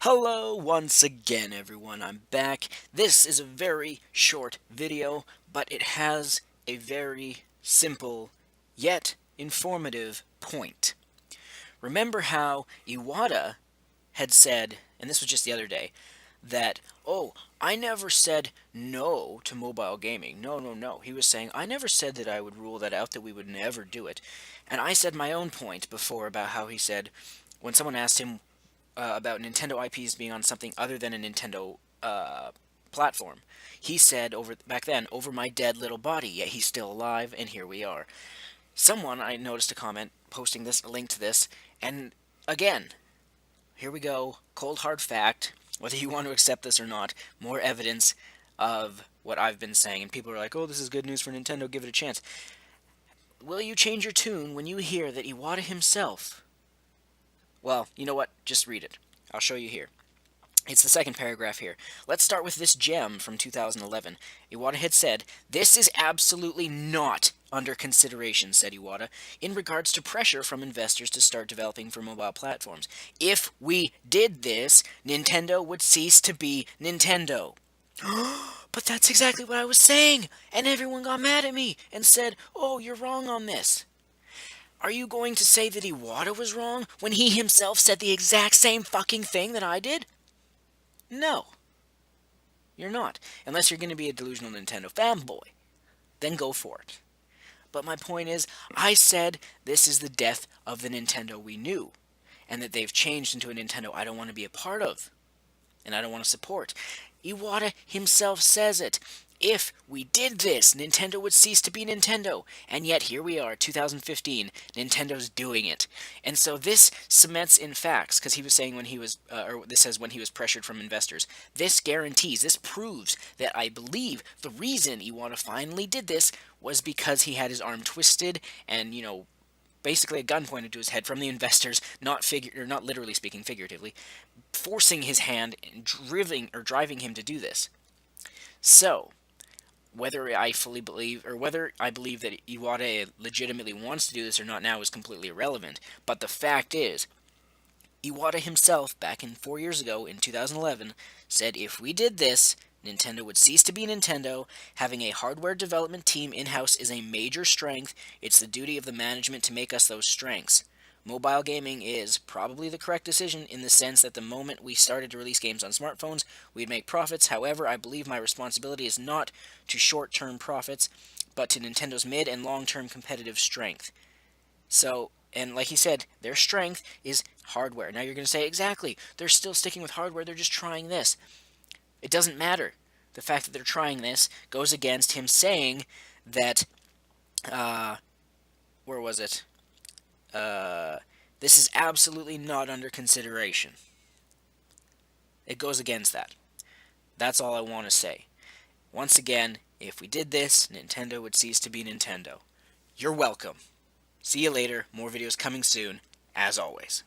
Hello once again, everyone. I'm back. This is a very short video, but it has a very simple yet informative point. Remember how Iwata had said, and this was just the other day, that, oh, I never said no to mobile gaming. No, no, no. He was saying, I never said that I would rule that out, that we would never do it. And I said my own point before about how he said, when someone asked him about Nintendo IPs being on something other than a Nintendo platform. He said back then, over my dead little body, yet he's still alive, and here we are. Someone, I noticed a comment posting this, a link to this, and again, here we go, cold hard fact, whether you want to accept this or not, more evidence of what I've been saying, and people are like, oh, this is good news for Nintendo, give it a chance. Will you change your tune when you hear that Iwata himself... Well, you know what? Just read it. I'll show you here. It's the second paragraph here. Let's start with this gem from 2011. Iwata had said, "This is absolutely not under consideration," said Iwata, "in regards to pressure from investors to start developing for mobile platforms. If we did this, Nintendo would cease to be Nintendo." But that's exactly what I was saying, and everyone got mad at me and said, "Oh, you're wrong on this." Are you going to say that Iwata was wrong when he himself said the exact same fucking thing that I did? No, you're not. Unless you're going to be a delusional Nintendo fanboy. Then go for it. But my point is, I said this is the death of the Nintendo we knew, and that they've changed into a Nintendo I don't want to be a part of, and I don't want to support. Iwata himself says it. If we did this, Nintendo would cease to be Nintendo. And yet, here we are, 2015, Nintendo's doing it. And so this cements in facts, because he was saying when he was, or this says when he was pressured from investors. This guarantees, this proves that I believe the reason Iwata finally did this was because he had his arm twisted and, basically a gun pointed to his head from the investors, not literally speaking, figuratively, forcing his hand and driving him to do this. So, whether I fully believe, or whether I believe that Iwata legitimately wants to do this or not now is completely irrelevant. But the fact is, Iwata himself, back in 4 years ago, in 2011, said if we did this, Nintendo would cease to be Nintendo. Having a hardware development team in-house is a major strength. It's the duty of the management to make us those strengths. Mobile gaming is probably the correct decision in the sense that the moment we started to release games on smartphones, we'd make profits. However, I believe my responsibility is not to short-term profits, but to Nintendo's mid- and long-term competitive strength. So, and like he said, their strength is hardware. Now you're going to say, exactly, they're still sticking with hardware, they're just trying this. It doesn't matter. The fact that they're trying this goes against him saying that, where was it? This is absolutely not under consideration. It goes against that. That's all I want to say. Once again, if we did this, Nintendo would cease to be Nintendo. You're welcome. See you later. More videos coming soon, as always.